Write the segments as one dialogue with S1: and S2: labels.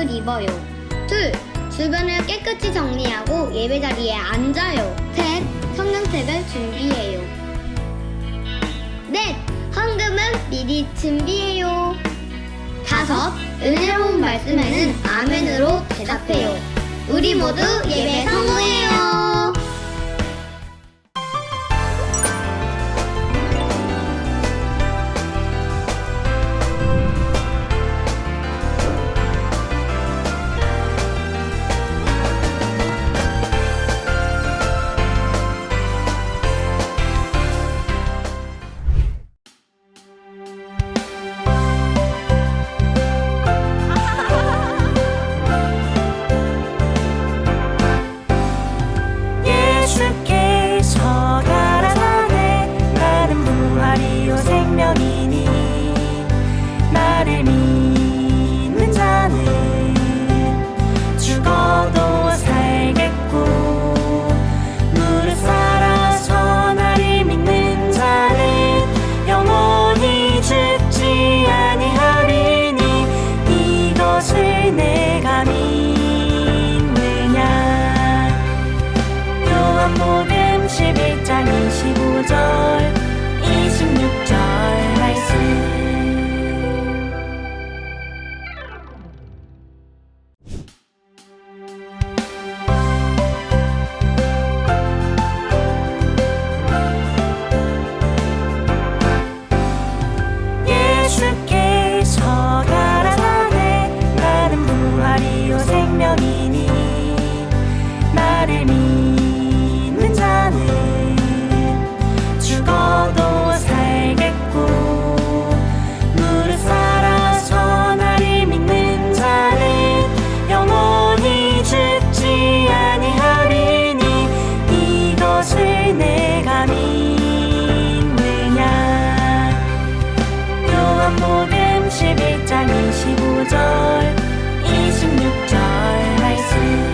S1: 옷을 입어요. 둘, 주변을 깨끗이 정리하고 예배 자리에 앉아요. 셋, 성경책을 준비해요. 넷, 헌금은 미리 준비해요. 다섯, 은혜로운 말씀에는 아멘으로 대답해요. 우리 모두 예배 성공해요.
S2: 요한복음 11장 25절 26절 말씀. 예수께서 가라사대 나는 부활이요 생명이니 나를 믿는 자는 죽어도 살겠고 무릇 살아서 나를 믿는 자는 영원히 죽지 아니하리니 이것을 내가 믿느냐. 요한복음 11장 25절 26절 말씀.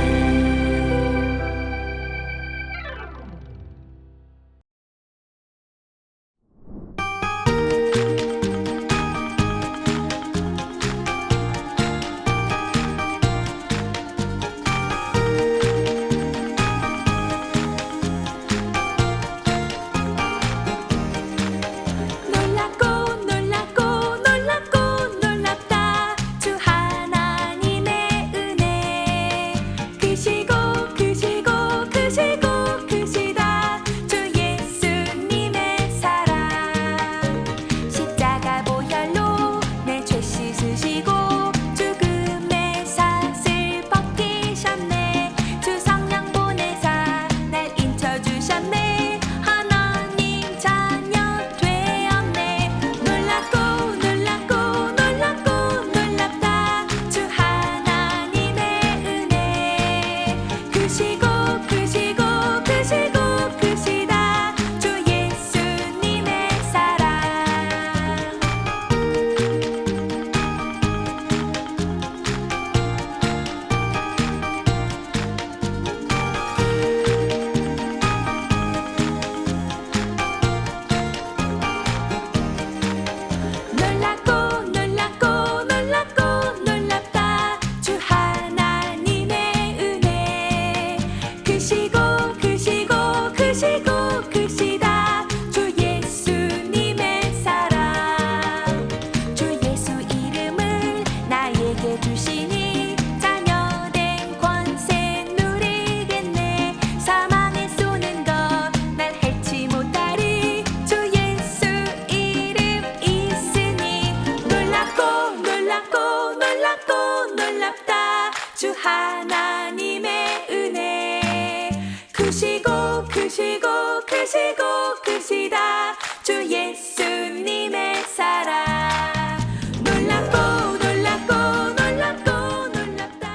S2: 크시다 주 예수님의 사랑. 놀랍고 놀랍고 놀랍고 놀랍다.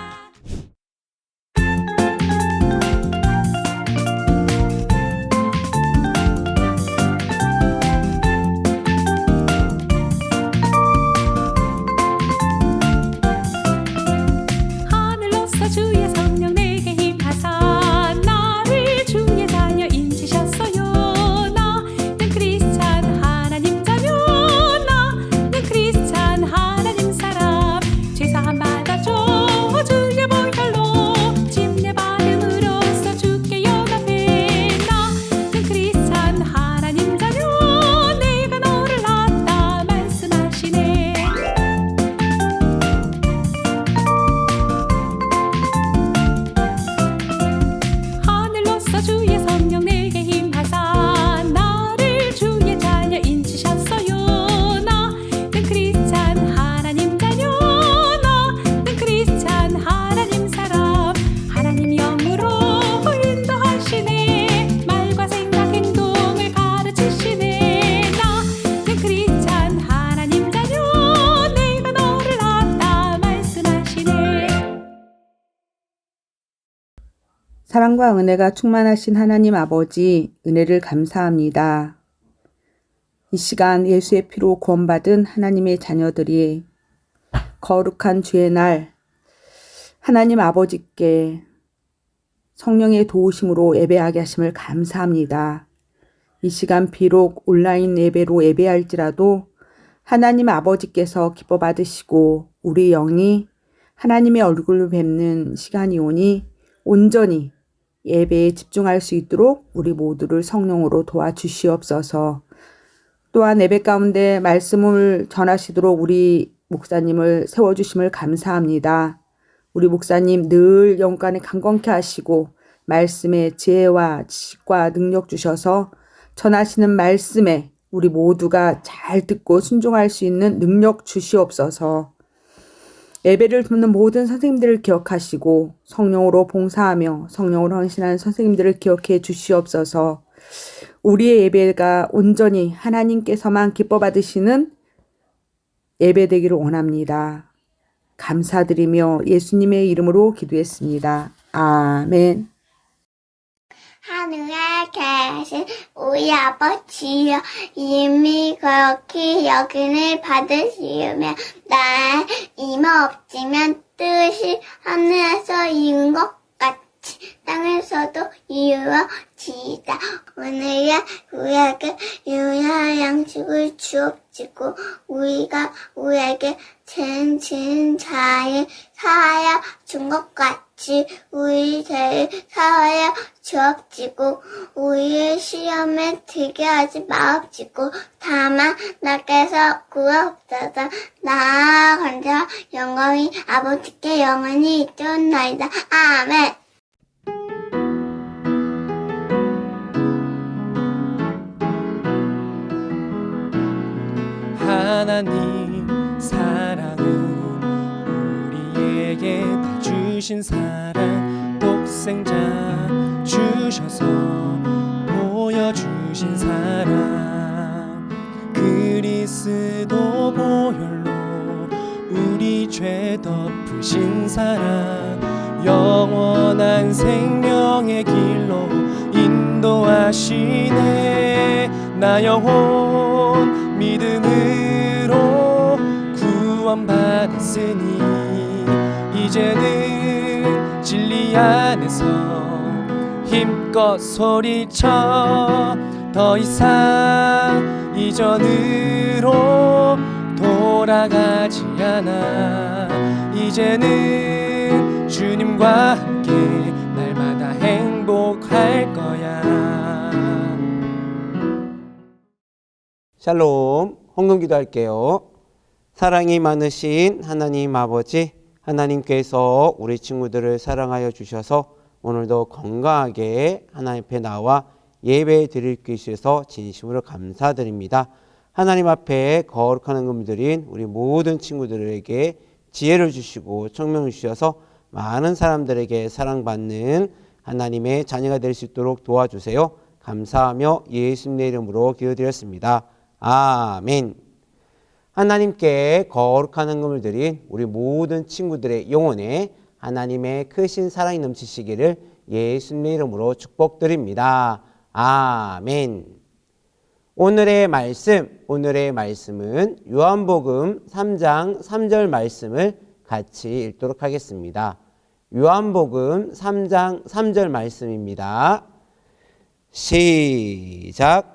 S3: 하늘로서 주의 성령 내게 임하사 나를 주의 자녀 인치셨어요. 나는 크리스찬
S4: 사랑과 은혜가 충만하신 하나님 아버지, 은혜를 감사합니다. 이 시간 예수의 피로 구원받은 하나님의 자녀들이 거룩한 주의 날 하나님 아버지께 성령의 도우심으로 예배하게 하심을 감사합니다. 이 시간 비록 온라인 예배로 예배할지라도 하나님 아버지께서 기뻐 받으시고 우리 영이 하나님의 얼굴을 뵙는 시간이 오니 온전히 예배에 집중할 수 있도록 우리 모두를 성령으로 도와주시옵소서. 또한 예배 가운데 말씀을 전하시도록 우리 목사님을 세워주심을 감사합니다. 우리 목사님 늘 영간에 강건케 하시고 말씀에 지혜와 지식과 능력 주셔서 전하시는 말씀에 우리 모두가 잘 듣고 순종할 수 있는 능력 주시옵소서. 예배를 듣는 모든 선생님들을 기억하시고 성령으로 봉사하며 성령으로 헌신하는 선생님들을 기억해 주시옵소서. 우리의 예배가 온전히 하나님께서만 기뻐 받으시는 예배되기를 원합니다. 감사드리며 예수님의 이름으로 기도했습니다. 아멘.
S1: 하늘에 계신 우리 아버지여, 이름이 거룩히 여김을 받으시오며 나의 이모 없지만 뜻이 하늘에서 이룬 것 같이 땅에서도 이루어지이다. 오늘의 우리에게 유일한 양식을 주옵시고 우리가 우리에게 죄 지은 자를 사하여 준 것 같이 우리 죄를 사하여 주옵시고 우리의 시험에 들게 하지 마옵시고 다만 나께서 구하옵소서. 나 건져 영광이 아버지께 영원히 있옵나이다. 아멘.
S5: 하나님 사랑은 우리에게 다 주신 사랑 독생자 주셔서 보여주신 사랑 그리스도 보혈로 우리 죄 덮으신 사랑 영원한 생명의 길로 인도하시네. 나 영혼 믿음으로 구원받았으니 이제는 진리 안에서 힘껏 소리쳐 더 이상 이전으로 돌아가지 않아. 이제는 주님과 함께 날마다 행복할 거야.
S6: 샬롬, 헌금기도 할게요. 사랑이 많으신 하나님 아버지, 하나님께서 우리 친구들을 사랑하여 주셔서 오늘도 건강하게 하나님 앞에 나와 예배 드릴 수 있어서 진심으로 감사드립니다. 하나님 앞에 거룩한 헌금 드린 우리 모든 친구들에게 지혜를 주시고 청명을 주셔서 많은 사람들에게 사랑받는 하나님의 자녀가 될 수 있도록 도와주세요. 감사하며 예수님의 이름으로 기도드렸습니다. 아멘. 하나님께 거룩한 헌금을 드린 우리 모든 친구들의 영혼에 하나님의 크신 사랑이 넘치시기를 예수님의 이름으로 축복드립니다. 아멘. 오늘의 말씀은 요한복음 3장 3절 말씀을 같이 읽도록 하겠습니다. 요한복음 3장 3절 말씀입니다. 시작.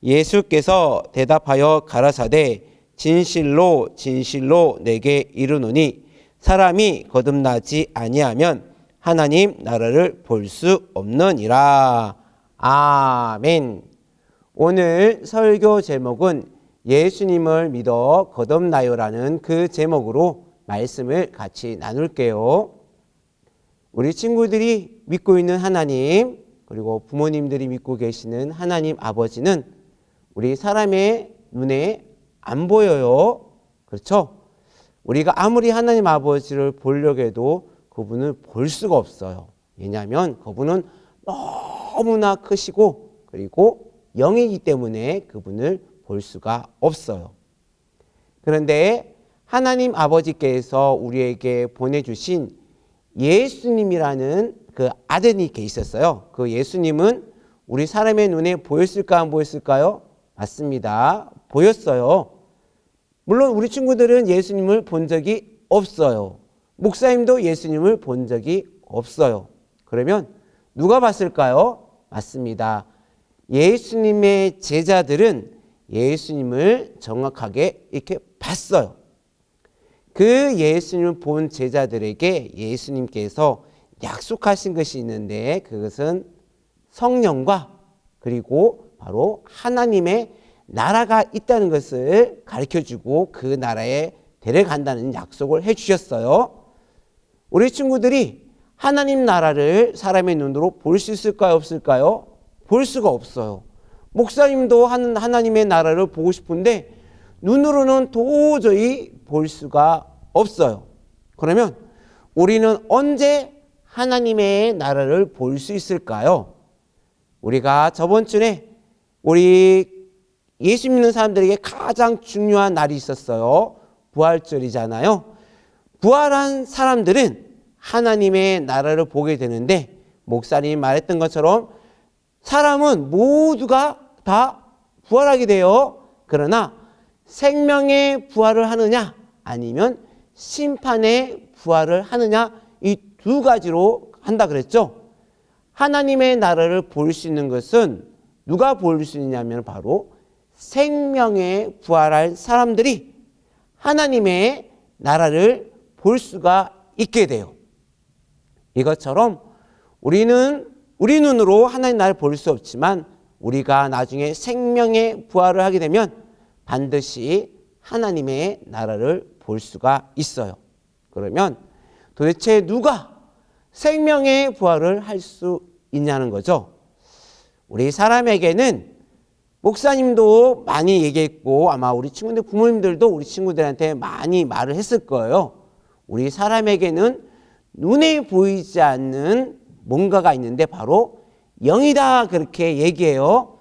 S6: 예수께서 대답하여 가라사대 진실로 진실로 내게 이르노니 사람이 거듭나지 아니하면 하나님 나라를 볼 수 없느니라. 아멘. 오늘 설교 제목은 예수님을 믿어 거듭나요라는 그 제목으로 말씀을 같이 나눌게요. 우리 친구들이 믿고 있는 하나님, 그리고 부모님들이 믿고 계시는 하나님 아버지는 우리 사람의 눈에 안 보여요. 그렇죠? 우리가 아무리 하나님 아버지를 보려고 해도 그분을 볼 수가 없어요. 왜냐하면 그분은 너무나 크시고 그리고 영이기 때문에 그분을 볼 수가 없어요. 그런데 하나님 아버지께서 우리에게 보내주신 예수님이라는 그 아들이 이렇게 있었어요. 그 예수님은 우리 사람의 눈에 보였을까 안 보였을까요? 맞습니다. 보였어요. 물론 우리 친구들은 예수님을 본 적이 없어요. 목사님도 예수님을 본 적이 없어요. 그러면 누가 봤을까요? 맞습니다. 예수님의 제자들은 예수님을 정확하게 이렇게 봤어요. 그 예수님을 본 제자들에게 예수님께서 약속하신 것이 있는데 그것은 성령과 그리고 바로 하나님의 나라가 있다는 것을 가르쳐주고 그 나라에 데려간다는 약속을 해주셨어요. 우리 친구들이 하나님 나라를 사람의 눈으로 볼 수 있을까요? 없을까요? 볼 수가 없어요. 목사님도 하나님의 나라를 보고 싶은데 눈으로는 도저히 볼 수가 없어요. 그러면 우리는 언제 하나님의 나라를 볼 수 있을까요? 우리가 저번 주에 우리 예수 믿는 사람들에게 가장 중요한 날이 있었어요. 부활절이잖아요. 부활한 사람들은 하나님의 나라를 보게 되는데 목사님이 말했던 것처럼 사람은 모두가 다 부활하게 돼요. 그러나 생명의 부활을 하느냐 아니면 심판의 부활을 하느냐 이 두 가지로 한다 그랬죠. 하나님의 나라를 볼 수 있는 것은 누가 볼 수 있냐면 바로 생명의 부활할 사람들이 하나님의 나라를 볼 수가 있게 돼요. 이것처럼 우리는 우리 눈으로 하나님 나라를 볼 수 없지만 우리가 나중에 생명의 부활을 하게 되면 반드시 하나님의 나라를 볼 수가 있어요. 그러면 도대체 누가 생명의 부활을 할 수 있냐는 거죠. 우리 사람에게는 목사님도 많이 얘기했고 아마 우리 친구들 부모님들도 우리 친구들한테 많이 말을 했을 거예요. 우리 사람에게는 눈에 보이지 않는 뭔가가 있는데 바로 영이다 그렇게 얘기해요.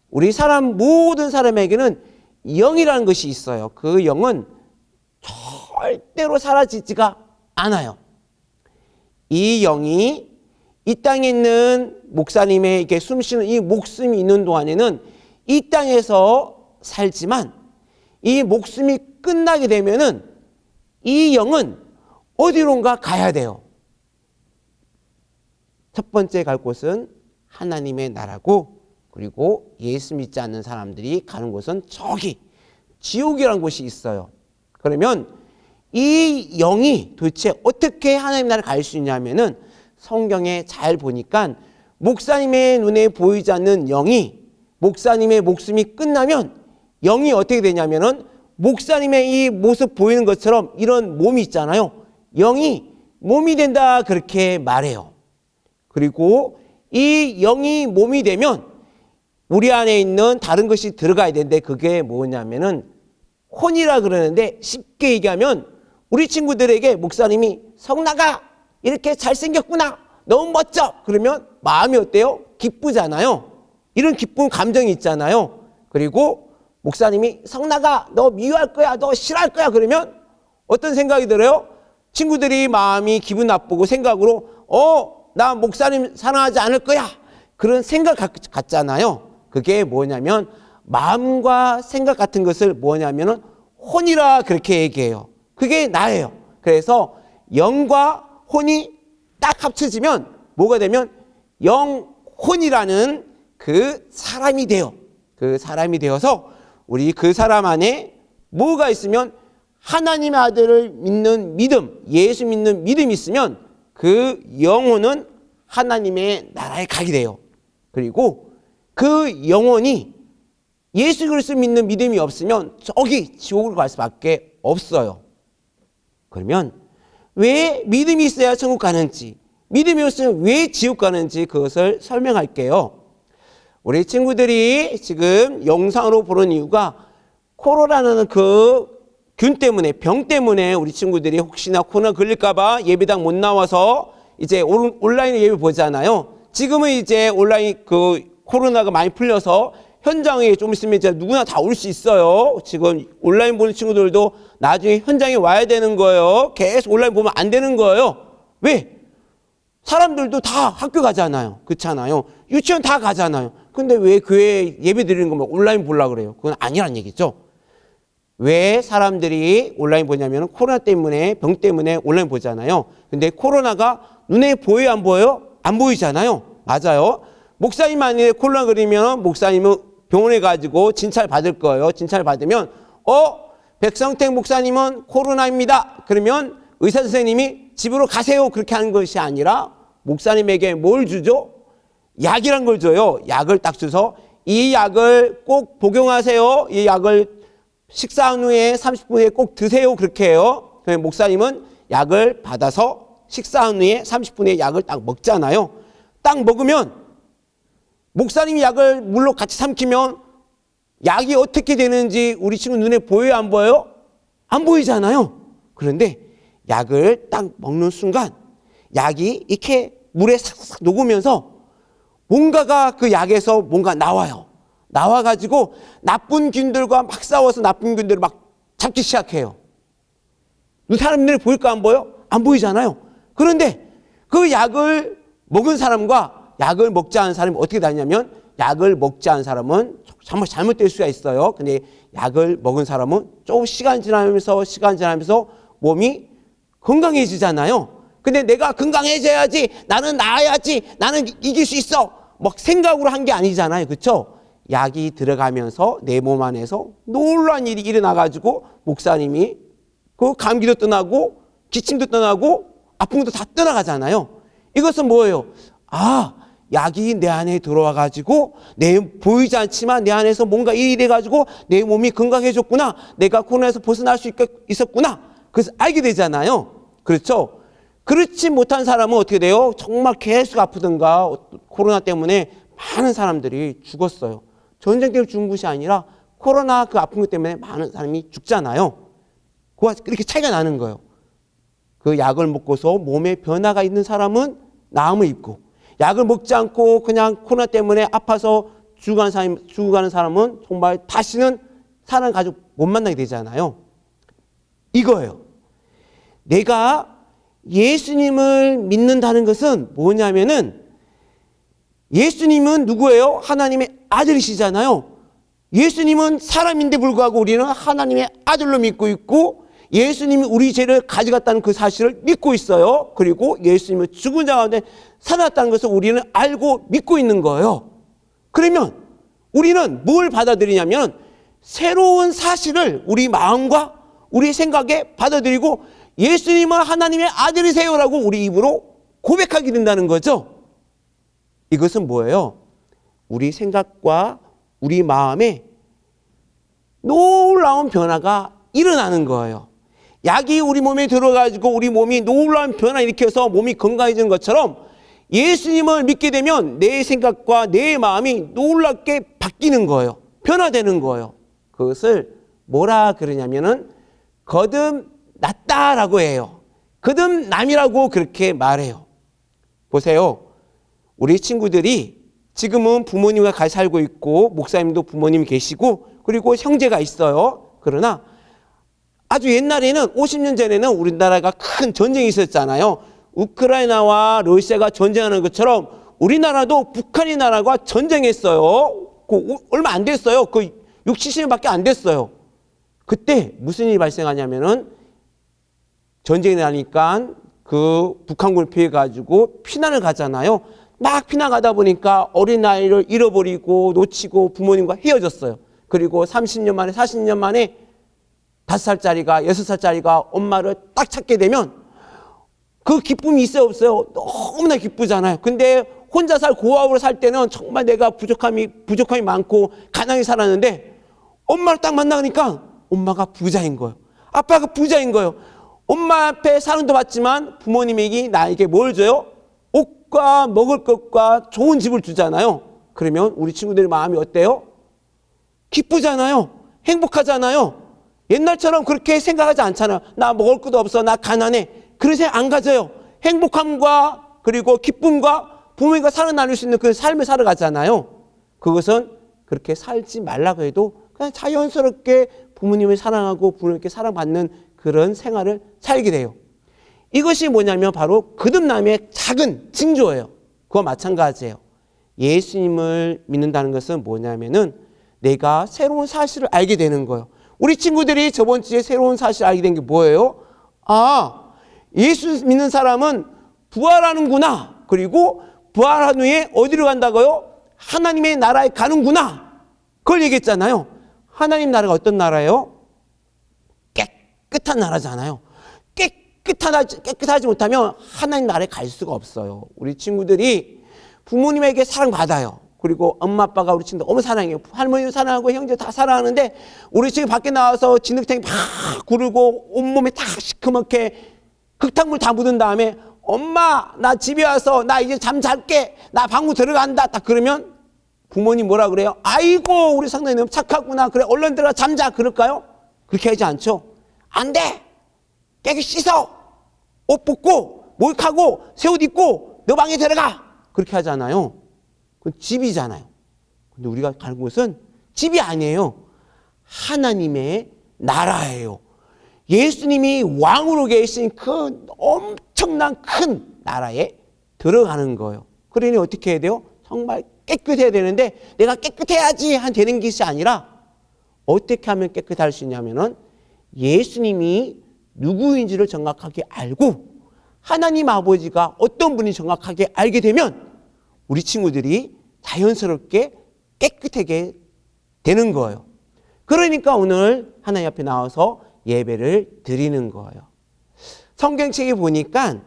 S6: 우리 사람 모든 사람에게는 영이라는 것이 있어요. 그 영은 절대로 사라지지가 않아요. 이 영이 이 땅에 있는 목사님에게 숨쉬는 이 목숨이 있는 동안에는 이 땅에서 살지만 이 목숨이 끝나게 되면은 이 영은 어디론가 가야 돼요. 첫 번째 갈 곳은 하나님의 나라고 그리고 예수 믿지 않는 사람들이 가는 곳은 저기 지옥이라는 곳이 있어요. 그러면 이 영이 도대체 어떻게 하나님 나라를 갈 수 있냐면은 성경에 잘 보니까 목사님의 눈에 보이지 않는 영이 목사님의 목숨이 끝나면 영이 어떻게 되냐면은 목사님의 이 모습 보이는 것처럼 이런 몸이 있잖아요. 영이 몸이 된다 그렇게 말해요. 그리고 이 영이 몸이 되면 우리 안에 있는 다른 것이 들어가야 되는데 그게 뭐냐면은 혼이라 그러는데 쉽게 얘기하면 우리 친구들에게 목사님이 성나가 이렇게 잘생겼구나 너무 멋져 그러면 마음이 어때요? 기쁘잖아요. 이런 기쁜 감정이 있잖아요. 그리고 목사님이 성나가 너 미워할 거야 너 싫어할 거야 그러면 어떤 생각이 들어요? 친구들이 마음이 기분 나쁘고 생각으로 나 목사님 사랑하지 않을 거야 그런 생각 같잖아요. 그게 뭐냐면 마음과 생각 같은 것을 뭐냐면은 혼이라 그렇게 얘기해요. 그게 나예요. 그래서 영과 혼이 딱 합쳐지면 뭐가 되면 영혼이라는 그 사람이 돼요. 그 사람이 되어서 우리 그 사람 안에 뭐가 있으면 하나님의 아들을 믿는 믿음, 예수 믿는 믿음이 있으면 그 영혼은 하나님의 나라에 가게 돼요. 그리고 그 영혼이 예수 그리스도 믿는 믿음이 없으면 저기 지옥으로 갈 수밖에 없어요. 그러면 왜 믿음이 있어야 천국 가는지, 믿음이 없으면 왜 지옥 가는지 그것을 설명할게요. 우리 친구들이 지금 영상으로 보는 이유가 코로나라는 그 균 때문에, 병 때문에 우리 친구들이 혹시나 코로나 걸릴까봐 예배당 못 나와서 이제 온라인 예배 보잖아요. 지금은 이제 온라인 그 코로나가 많이 풀려서 현장에 좀 있으면 이제 누구나 다 올 수 있어요. 지금 온라인 보는 친구들도 나중에 현장에 와야 되는 거예요. 계속 온라인 보면 안 되는 거예요. 왜? 사람들도 다 학교 가잖아요. 그렇잖아요. 유치원 다 가잖아요. 근데 왜 교회 예배 드리는 거면 온라인 보려고 그래요? 그건 아니란 얘기죠. 왜 사람들이 온라인 보냐면 코로나 때문에, 병 때문에 온라인 보잖아요. 근데 코로나가 눈에 보여요, 안 보여요? 안 보이잖아요. 맞아요. 목사님 만약에 코로나 그리면 목사님은 병원에 가지고 진찰 받을 거예요. 진찰 받으면 백성택 목사님은 코로나입니다. 그러면 의사 선생님이 집으로 가세요. 그렇게 하는 것이 아니라 목사님에게 뭘 주죠? 약이란 걸 줘요. 약을 딱 줘서 이 약을 꼭 복용하세요. 이 약을 식사한 후에 30분 후에 꼭 드세요. 그렇게 해요. 그러면 목사님은 약을 받아서 식사한 후에 30분 후에 약을 딱 먹잖아요. 딱 먹으면 목사님이 약을 물로 같이 삼키면 약이 어떻게 되는지 우리 친구 눈에 보여요, 안 보여요? 안 보이잖아요. 그런데 약을 딱 먹는 순간 약이 이렇게 물에 싹싹 녹으면서 뭔가가 그 약에서 뭔가 나와요. 나와가지고 나쁜 균들과 막 싸워서 나쁜 균들을 막 잡기 시작해요. 사람들이 보일까, 안 보여? 안 보이잖아요. 그런데 그 약을 먹은 사람과 약을 먹지 않은 사람이 어떻게 다르냐면 약을 먹지 않은 사람은 정말 잘못될 수가 있어요. 근데 약을 먹은 사람은 조금 시간 지나면서 몸이 건강해지잖아요. 근데 내가 건강해져야지, 나는 나아야지, 나는 이길 수 있어, 막 생각으로 한 게 아니잖아요. 그렇죠? 약이 들어가면서 내 몸 안에서 놀라운 일이 일어나가지고 목사님이 그 감기도 떠나고 기침도 떠나고 아픈 것도 다 떠나가잖아요. 이것은 뭐예요? 약이 내 안에 들어와가지고 보이지 않지만 내 안에서 뭔가 일이 돼가지고 내 몸이 건강해졌구나. 내가 코로나에서 벗어날 수 있었구나. 그래서 알게 되잖아요. 그렇죠? 그렇지 못한 사람은 어떻게 돼요? 정말 계속 아프든가 코로나 때문에 많은 사람들이 죽었어요. 전쟁 때문에 죽은 것이 아니라 코로나 그 아픈 것 때문에 많은 사람이 죽잖아요. 그와 그렇게 차이가 나는 거예요. 그 약을 먹고서 몸에 변화가 있는 사람은 나음을 입고, 약을 먹지 않고 그냥 코로나 때문에 아파서 죽어가는 사람은 정말 다시는 사람 가족 못 만나게 되잖아요. 이거예요. 내가 예수님을 믿는다는 것은 뭐냐면은, 예수님은 누구예요? 하나님의 아들이시잖아요. 예수님은 사람인데 불구하고 우리는 하나님의 아들로 믿고 있고, 예수님이 우리 죄를 가져갔다는 그 사실을 믿고 있어요. 그리고 예수님은 죽은 자 가운데 살아났다는 것을 우리는 알고 믿고 있는 거예요. 그러면 우리는 뭘 받아들이냐면 새로운 사실을 우리 마음과 우리 생각에 받아들이고 예수님은 하나님의 아들이세요라고 우리 입으로 고백하게 된다는 거죠. 이것은 뭐예요? 우리 생각과 우리 마음에 놀라운 변화가 일어나는 거예요. 약이 우리 몸에 들어가지고 우리 몸이 놀라운 변화 일으켜서 몸이 건강해지는 것처럼 예수님을 믿게 되면 내 생각과 내 마음이 놀랍게 바뀌는 거예요. 변화되는 거예요. 그것을 뭐라 그러냐면은 거듭났다라고 해요. 거듭남이라고 그렇게 말해요. 보세요. 우리 친구들이 지금은 부모님과 같이 살고 있고 목사님도 부모님이 계시고 그리고 형제가 있어요. 그러나 아주 옛날에는 50년 전에는 우리나라가 큰 전쟁이 있었잖아요. 우크라이나와 러시아가 전쟁하는 것처럼 우리나라도 북한이 나라가 전쟁했어요. 얼마 안 됐어요. 6, 70년밖에 안 됐어요. 그때 무슨 일이 발생하냐면은 전쟁이 나니까 그 북한군을 피해가지고 피난을 가잖아요. 막 피난 가다 보니까 어린아이를 잃어버리고 놓치고 부모님과 헤어졌어요. 그리고 30년 만에 40년 만에 5살짜리가 6살짜리가 엄마를 딱 찾게 되면 그 기쁨이 있어요, 없어요? 너무나 기쁘잖아요. 근데 혼자 고아으로 살 때는 정말 내가 부족함이 많고 가난하게 살았는데 엄마를 딱 만나니까 엄마가 부자인 거예요. 아빠가 부자인 거예요. 엄마 앞에 사랑도 받지만 부모님이 나에게 뭘 줘요? 옷과 먹을 것과 좋은 집을 주잖아요. 그러면 우리 친구들의 마음이 어때요? 기쁘잖아요. 행복하잖아요. 옛날처럼 그렇게 생각하지 않잖아요. 나 먹을 것도 없어. 나 가난해. 그런 생각 안 가져요. 행복함과 그리고 기쁨과 부모님과 사랑 나눌 수 있는 그 삶을 살아가잖아요. 그것은 그렇게 살지 말라고 해도 그냥 자연스럽게 부모님을 사랑하고 부모님께 사랑받는 그런 생활을 살게 돼요. 이것이 뭐냐면 바로 거듭남의 작은 징조예요. 그와 마찬가지예요. 예수님을 믿는다는 것은 뭐냐면은 내가 새로운 사실을 알게 되는 거예요. 우리 친구들이 저번 주에 새로운 사실을 알게 된 게 뭐예요? 아, 예수 믿는 사람은 부활하는구나. 그리고 부활한 후에 어디로 간다고요? 하나님의 나라에 가는구나. 그걸 얘기했잖아요. 하나님 나라가 어떤 나라예요? 깨끗한 나라잖아요. 깨끗하지 못하면 하나님 나라에 갈 수가 없어요. 우리 친구들이 부모님에게 사랑받아요. 그리고 엄마 아빠가 우리 친구들 너무 사랑해요. 할머니도 사랑하고 형제 다 사랑하는데 우리 친구 밖에 나와서 진흙탕이 막 구르고 온몸에 다 시커멓게 흙탕물 다 묻은 다음에 엄마 나 집에 와서 나 이제 잠 잘게 나 방구 들어간다 딱 그러면 부모님 뭐라 그래요? 아이고 우리 상당히 너무 착하구나. 그래 얼른 들어가 잠자 그럴까요? 그렇게 하지 않죠. 안 돼. 깨끗이 씻어. 옷 벗고 목욕하고 새 옷 입고 너 방에 들어가. 그렇게 하잖아요. 그건 집이잖아요. 근데 우리가 가는 곳은 집이 아니에요. 하나님의 나라예요. 예수님이 왕으로 계신 그 엄청난 큰 나라에 들어가는 거예요. 그러니 어떻게 해야 돼요? 정말 깨끗해야 되는데 내가 깨끗해야지 되는 것이 아니라 어떻게 하면 깨끗할 수 있냐면은 예수님이 누구인지를 정확하게 알고 하나님 아버지가 어떤 분이 정확하게 알게 되면 우리 친구들이 자연스럽게 깨끗하게 되는 거예요. 그러니까 오늘 하나님 앞에 나와서 예배를 드리는 거예요. 성경책에 보니까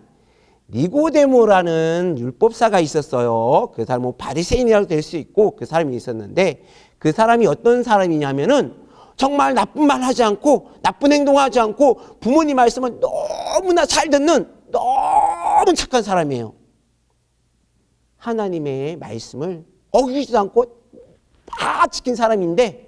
S6: 니고데모라는 율법사가 있었어요. 그 사람은 바리새인이라도 될 수 있고 그 사람이 있었는데 그 사람이 어떤 사람이냐면은 정말 나쁜 말 하지 않고 나쁜 행동하지 않고 부모님 말씀을 너무나 잘 듣는 너무 착한 사람이에요. 하나님의 말씀을 어기지도 않고 다 지킨 사람인데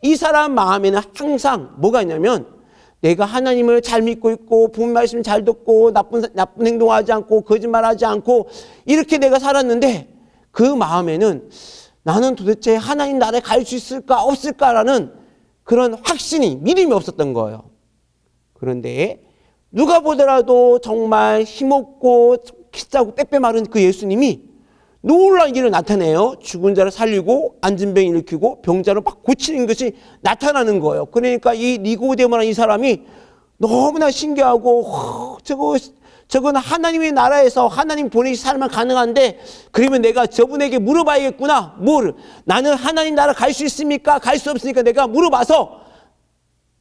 S6: 이 사람 마음에는 항상 뭐가 있냐면 내가 하나님을 잘 믿고 있고 부모님 말씀 잘 듣고 나쁜 행동하지 않고 거짓말하지 않고 이렇게 내가 살았는데 그 마음에는 나는 도대체 하나님 나라에 갈 수 있을까 없을까라는 그런 확신이 믿음이 없었던 거예요. 그런데 누가 보더라도 정말 힘없고 키 작고 빼빼 마른 그 예수님이 놀라운 일을 나타내요. 죽은 자를 살리고 앉은 병 일으키고 병자를 막 고치는 것이 나타나는 거예요. 그러니까 이 니고데모라는 이 사람이 너무나 신기하고 저건 하나님의 나라에서 하나님 보내시 살면 가능한데 그러면 내가 저분에게 물어봐야겠구나. 뭘? 나는 하나님 나라 갈 수 있습니까? 갈 수 없으니까 내가 물어봐서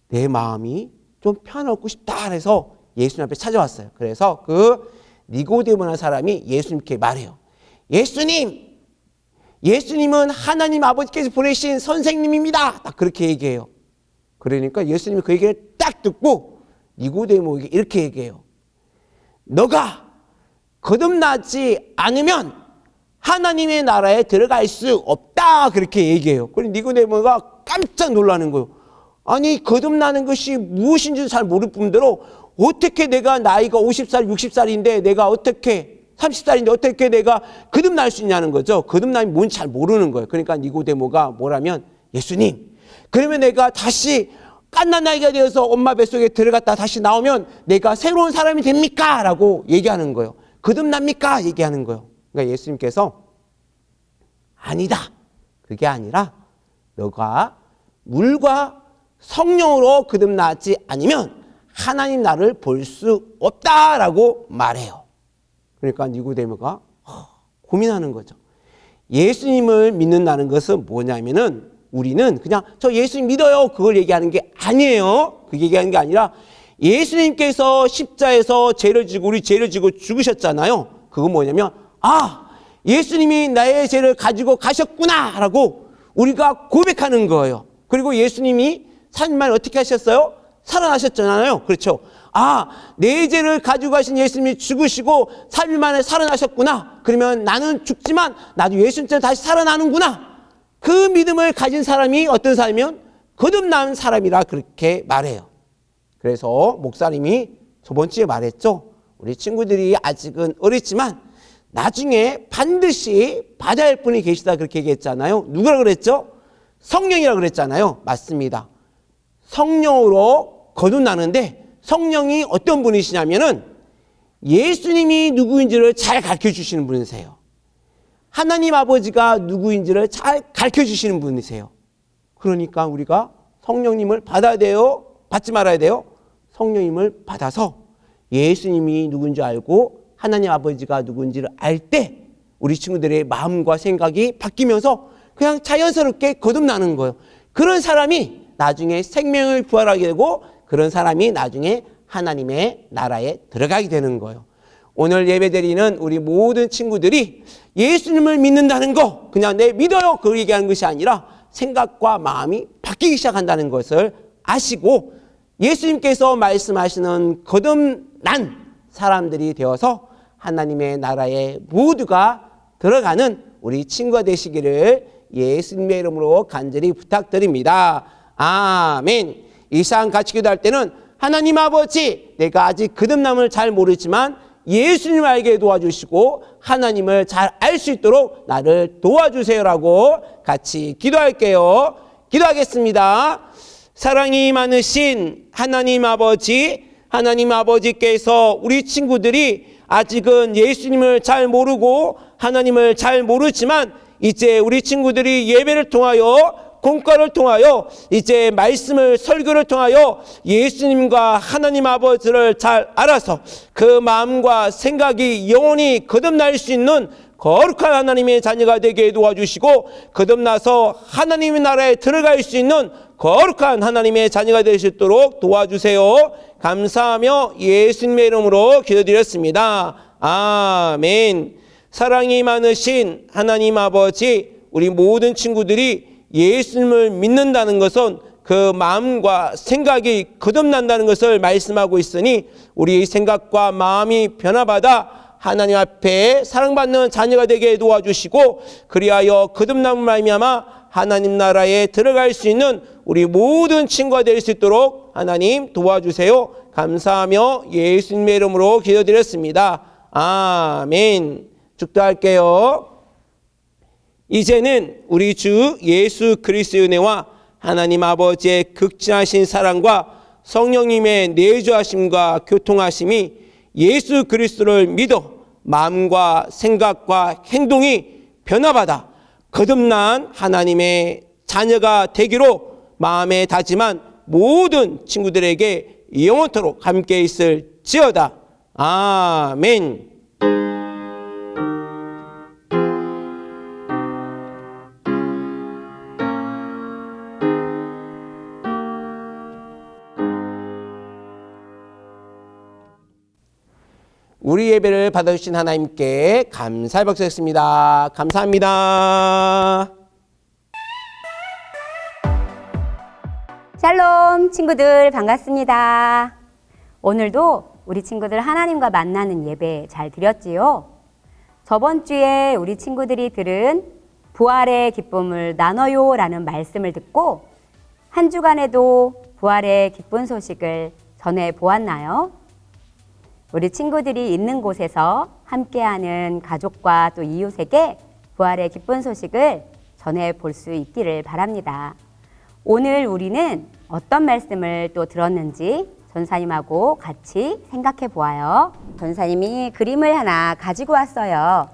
S6: 내 마음이 좀 편하고 싶다 해서 예수님 앞에 찾아왔어요. 그래서 그 니고데모라는 사람이 예수님께 말해요. 예수님은 하나님 아버지께서 보내신 선생님입니다. 딱 그렇게 얘기해요. 그러니까 예수님이 그 얘기를 딱 듣고 니고데모에게 이렇게 얘기해요. 너가 거듭나지 않으면 하나님의 나라에 들어갈 수 없다. 그렇게 얘기해요. 그리고 니고데모가 깜짝 놀라는 거예요. 아니 거듭나는 것이 무엇인지도 잘 모를 뿐더러 어떻게 내가 나이가 50살, 60살인데 내가 어떻게 30살인데 어떻게 내가 거듭날 수 있냐는 거죠. 거듭남이 뭔지 잘 모르는 거예요. 그러니까 니고데모가 뭐라면 예수님 그러면 내가 다시 갓난 나이가 되어서 엄마 뱃속에 들어갔다 다시 나오면 내가 새로운 사람이 됩니까? 라고 얘기하는 거예요. 거듭납니까? 얘기하는 거예요. 그러니까 예수님께서 아니다. 그게 아니라 너가 물과 성령으로 거듭나지 않으면 하나님 나를 볼 수 없다라고 말해요. 그러니까 니고데모가 고민하는 거죠. 예수님을 믿는다는 것은 뭐냐면은 우리는 그냥 저 예수님 믿어요 그걸 얘기하는 게 아니에요. 그 얘기하는 게 아니라 예수님께서 십자에서 죄를 지고 우리 죄를 지고 죽으셨잖아요. 그건 뭐냐면 예수님이 나의 죄를 가지고 가셨구나 라고 우리가 고백하는 거예요. 그리고 예수님이 3일 만에 어떻게 하셨어요? 살아나셨잖아요. 그렇죠. 내 죄를 가지고 가신 예수님이 죽으시고 3일 만에 살아나셨구나. 그러면 나는 죽지만 나도 예수님처럼 다시 살아나는구나. 그 믿음을 가진 사람이 어떤 사람이면 거듭난 사람이라 그렇게 말해요. 그래서 목사님이 저번 주에 말했죠. 우리 친구들이 아직은 어렸지만 나중에 반드시 받아야 할 분이 계시다 그렇게 얘기했잖아요. 누구라 그랬죠? 성령이라 그랬잖아요. 맞습니다. 성령으로 거듭나는데 성령이 어떤 분이시냐면은 예수님이 누구인지를 잘 가르쳐 주시는 분이세요. 하나님 아버지가 누구인지를 잘 가르쳐 주시는 분이세요. 그러니까 우리가 성령님을 받아야 돼요? 받지 말아야 돼요? 성령님을 받아서 예수님이 누군지 알고 하나님 아버지가 누군지를 알 때 우리 친구들의 마음과 생각이 바뀌면서 그냥 자연스럽게 거듭나는 거예요. 그런 사람이 나중에 생명을 부활하게 되고 그런 사람이 나중에 하나님의 나라에 들어가게 되는 거예요. 오늘 예배드리는 우리 모든 친구들이 예수님을 믿는다는 거 그냥 내 믿어요 그걸 얘기하는 것이 아니라 생각과 마음이 바뀌기 시작한다는 것을 아시고 예수님께서 말씀하시는 거듭난 사람들이 되어서 하나님의 나라에 모두가 들어가는 우리 친구가 되시기를 예수님의 이름으로 간절히 부탁드립니다. 아멘. 이 시간 같이 기도할 때는 하나님 아버지, 내가 아직 거듭남을 잘 모르지만 예수님을 알게 도와주시고 하나님을 잘 알 수 있도록 나를 도와주세요라고 같이 기도할게요. 기도하겠습니다. 사랑이 많으신 하나님 아버지께서 우리 친구들이 아직은 예수님을 잘 모르고 하나님을 잘 모르지만 이제 우리 친구들이 예배를 통하여 공과를 통하여 이제 말씀을 설교를 통하여 예수님과 하나님 아버지를 잘 알아서 그 마음과 생각이 영원히 거듭날 수 있는 거룩한 하나님의 자녀가 되게 도와주시고 거듭나서 하나님의 나라에 들어갈 수 있는 거룩한 하나님의 자녀가 될 수 있도록 도와주세요. 감사하며 예수님의 이름으로 기도드렸습니다. 아멘. 사랑이 많으신 하나님 아버지, 우리 모든 친구들이 예수님을 믿는다는 것은 그 마음과 생각이 거듭난다는 것을 말씀하고 있으니 우리의 생각과 마음이 변화받아 하나님 앞에 사랑받는 자녀가 되게 도와주시고 그리하여 거듭남을 말미암아 하나님 나라에 들어갈 수 있는 우리 모든 친구가 될 수 있도록 하나님 도와주세요. 감사하며 예수님의 이름으로 기도드렸습니다. 아멘. 축도할게요. 이제는 우리 주 예수 그리스도의 은혜와 하나님 아버지의 극진하신 사랑과 성령님의 내주하심과 교통하심이 예수 그리스도를 믿어 마음과 생각과 행동이 변화받아 거듭난 하나님의 자녀가 되기로 마음에 다짐한 모든 친구들에게 영원토록 함께 있을지어다. 아멘. 우리 예배를 받아주신 하나님께 감사의 박수 드리겠습니다. 감사합니다.
S7: 샬롬 친구들 반갑습니다. 오늘도 우리 친구들 하나님과 만나는 예배 잘 드렸지요? 저번 주에 우리 친구들이 들은 부활의 기쁨을 나눠요 라는 말씀을 듣고 한 주간에도 부활의 기쁜 소식을 전해 보았나요? 우리 친구들이 있는 곳에서 함께하는 가족과 또 이웃에게 부활의 기쁜 소식을 전해 볼 수 있기를 바랍니다. 오늘 우리는 어떤 말씀을 또 들었는지 전사님하고 같이 생각해 보아요. 전사님이 그림을 하나 가지고 왔어요.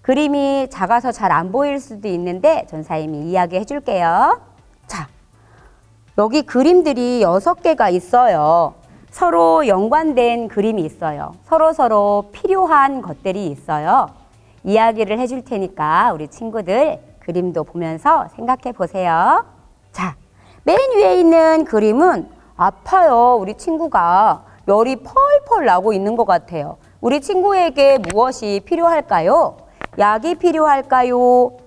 S7: 그림이 작아서 잘 안 보일 수도 있는데 전사님이 이야기해 줄게요. 자, 여기 그림들이 6개가 있어요. 서로 연관된 그림이 있어요. 서로 필요한 것들이 있어요. 이야기를 해줄 테니까 우리 친구들 그림도 보면서 생각해 보세요. 자, 맨 위에 있는 그림은 아파요. 우리 친구가 열이 펄펄 나고 있는 것 같아요. 우리 친구에게 무엇이 필요할까요? 약이 필요할까요?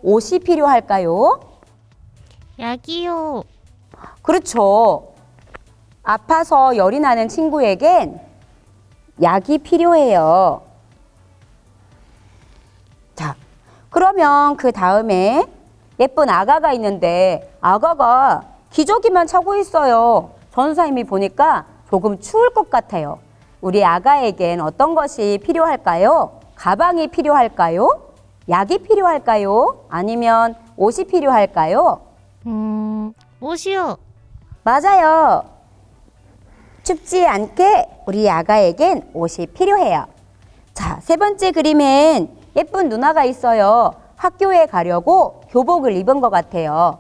S7: 옷이 필요할까요?
S8: 약이요.
S7: 그렇죠. 아파서 열이 나는 친구에겐 약이 필요해요. 자, 그러면 그 다음에 예쁜 아가가 있는데 아가가 기저귀만 차고 있어요. 전사님이 보니까 조금 추울 것 같아요. 우리 아가에겐 어떤 것이 필요할까요? 가방이 필요할까요? 약이 필요할까요? 아니면 옷이 필요할까요?
S8: 옷이요.
S7: 맞아요. 춥지 않게 우리 아가에겐 옷이 필요해요. 자, 세 번째 그림엔 예쁜 누나가 있어요. 학교에 가려고 교복을 입은 것 같아요.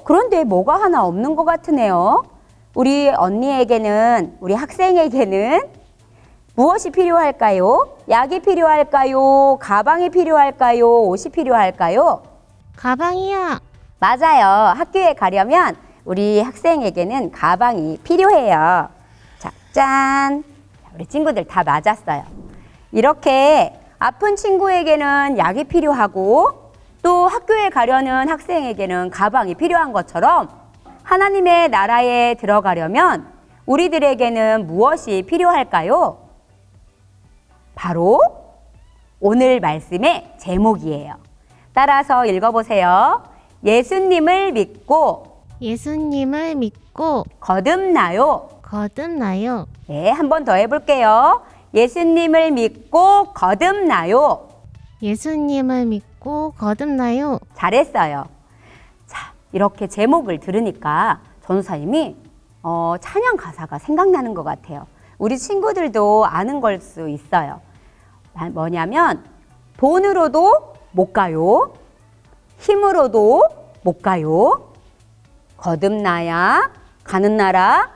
S7: 그런데 뭐가 하나 없는 것 같으네요. 우리 언니에게는, 우리 학생에게는 무엇이 필요할까요? 약이 필요할까요? 가방이 필요할까요? 옷이 필요할까요?
S8: 가방이야.
S7: 맞아요. 학교에 가려면 우리 학생에게는 가방이 필요해요. 자, 짠. 우리 친구들 다 맞았어요. 이렇게 아픈 친구에게는 약이 필요하고 또 학교에 가려는 학생에게는 가방이 필요한 것처럼 하나님의 나라에 들어가려면 우리들에게는 무엇이 필요할까요? 바로 오늘 말씀의 제목이에요. 따라서 읽어보세요. 예수님을 믿고
S8: 예수님을 믿고
S7: 거듭나요.
S8: 거듭나요.
S7: 네, 한 번 더 해볼게요. 예수님을 믿고 거듭나요.
S8: 예수님을 믿고 거듭나요.
S7: 잘했어요. 자, 이렇게 제목을 들으니까 전도사님이 찬양 가사가 생각나는 것 같아요. 우리 친구들도 아는 걸 수 있어요. 뭐냐면 돈으로도 못 가요. 힘으로도 못 가요. 거듭나야 가는 나라,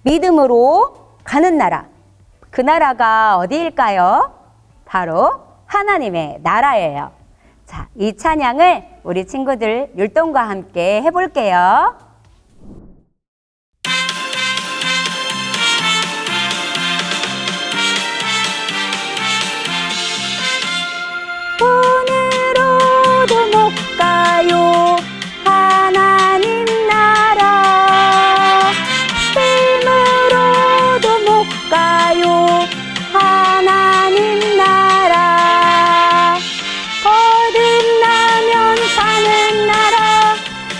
S7: 믿음으로 가는 나라. 그 나라가 어디일까요? 바로 하나님의 나라예요. 자, 이 찬양을 우리 친구들 율동과 함께 해볼게요. 돈으로도 못 가요. 하나님 나라. 힘으로도 못 가요. 하나님 나라. 거듭나면 사는 나라.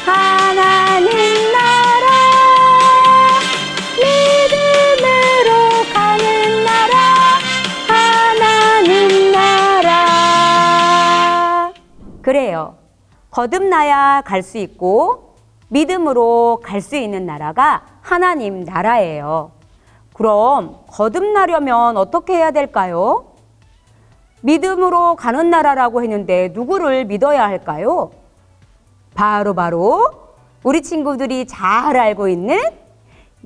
S7: 하나님 나라. 믿음으로 가는 나라. 하나님 나라. 그래요. 거듭나야 갈 수 있고 믿음으로 갈 수 있는 나라가 하나님 나라예요. 그럼 거듭나려면 어떻게 해야 될까요? 믿음으로 가는 나라라고 했는데 누구를 믿어야 할까요? 바로 우리 친구들이 잘 알고 있는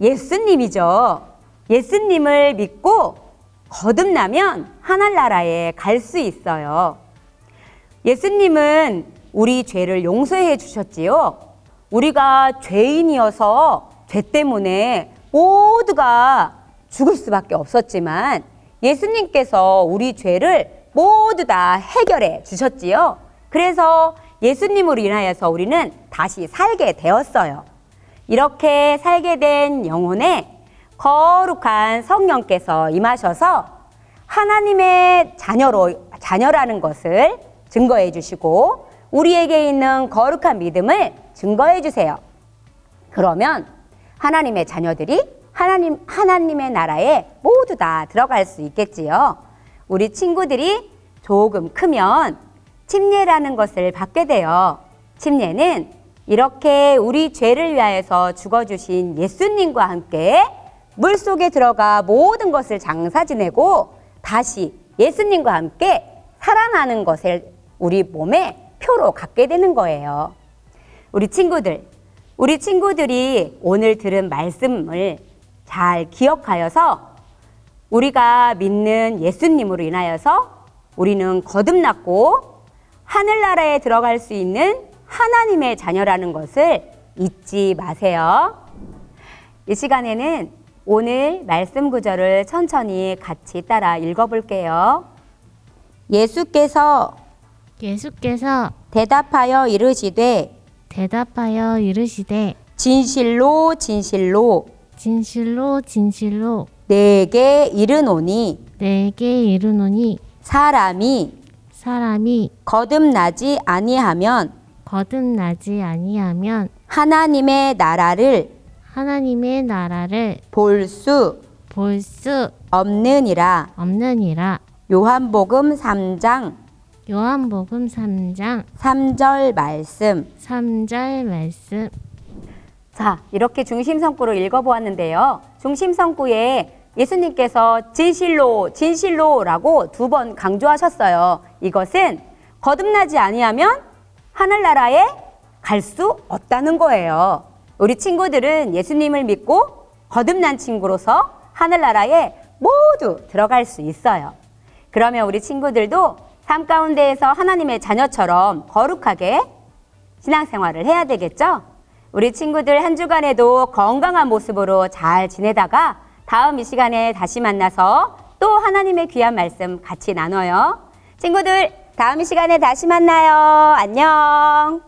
S7: 예수님이죠. 예수님을 믿고 거듭나면 하늘나라에 갈 수 있어요. 예수님은 우리 죄를 용서해 주셨지요. 우리가 죄인이어서 죄 때문에 모두가 죽을 수밖에 없었지만 예수님께서 우리 죄를 모두 다 해결해 주셨지요. 그래서 예수님으로 인하여서 우리는 다시 살게 되었어요. 이렇게 살게 된 영혼에 거룩한 성령께서 임하셔서 하나님의 자녀라는 것을 증거해 주시고 우리에게 있는 거룩한 믿음을 증거해 주세요. 그러면 하나님의 자녀들이 하나님의 나라에 모두 다 들어갈 수 있겠지요. 우리 친구들이 조금 크면 침례라는 것을 받게 돼요. 침례는 이렇게 우리 죄를 위하여서 죽어주신 예수님과 함께 물속에 들어가 모든 것을 장사 지내고 다시 예수님과 함께 살아나는 것을 우리 몸에 표로 갖게 되는 거예요. 우리 친구들이 오늘 들은 말씀을 잘 기억하여서 우리가 믿는 예수님으로 인하여서 우리는 거듭났고 하늘나라에 들어갈 수 있는 하나님의 자녀라는 것을 잊지 마세요. 이 시간에는 오늘 말씀 구절을 천천히 같이 따라 읽어볼게요. 예수께서 대답하여 이르시되 진실로 내게 이르노니 사람이 거듭나지 아니하면 하나님의 나라를 볼 수 없느니라. 요한복음 3장 3절 말씀. 자, 이렇게 중심성구로 읽어보았는데요. 중심성구에 예수님께서 진실로 진실로라고 2번 강조하셨어요. 이것은 거듭나지 아니하면 하늘나라에 갈 수 없다는 거예요. 우리 친구들은 예수님을 믿고 거듭난 친구로서 하늘나라에 모두 들어갈 수 있어요. 그러면 우리 친구들도 삶 가운데에서 하나님의 자녀처럼 거룩하게 신앙생활을 해야 되겠죠? 우리 친구들 한 주간에도 건강한 모습으로 잘 지내다가 다음 이 시간에 다시 만나서 또 하나님의 귀한 말씀 같이 나눠요. 친구들, 다음 이 시간에 다시 만나요. 안녕.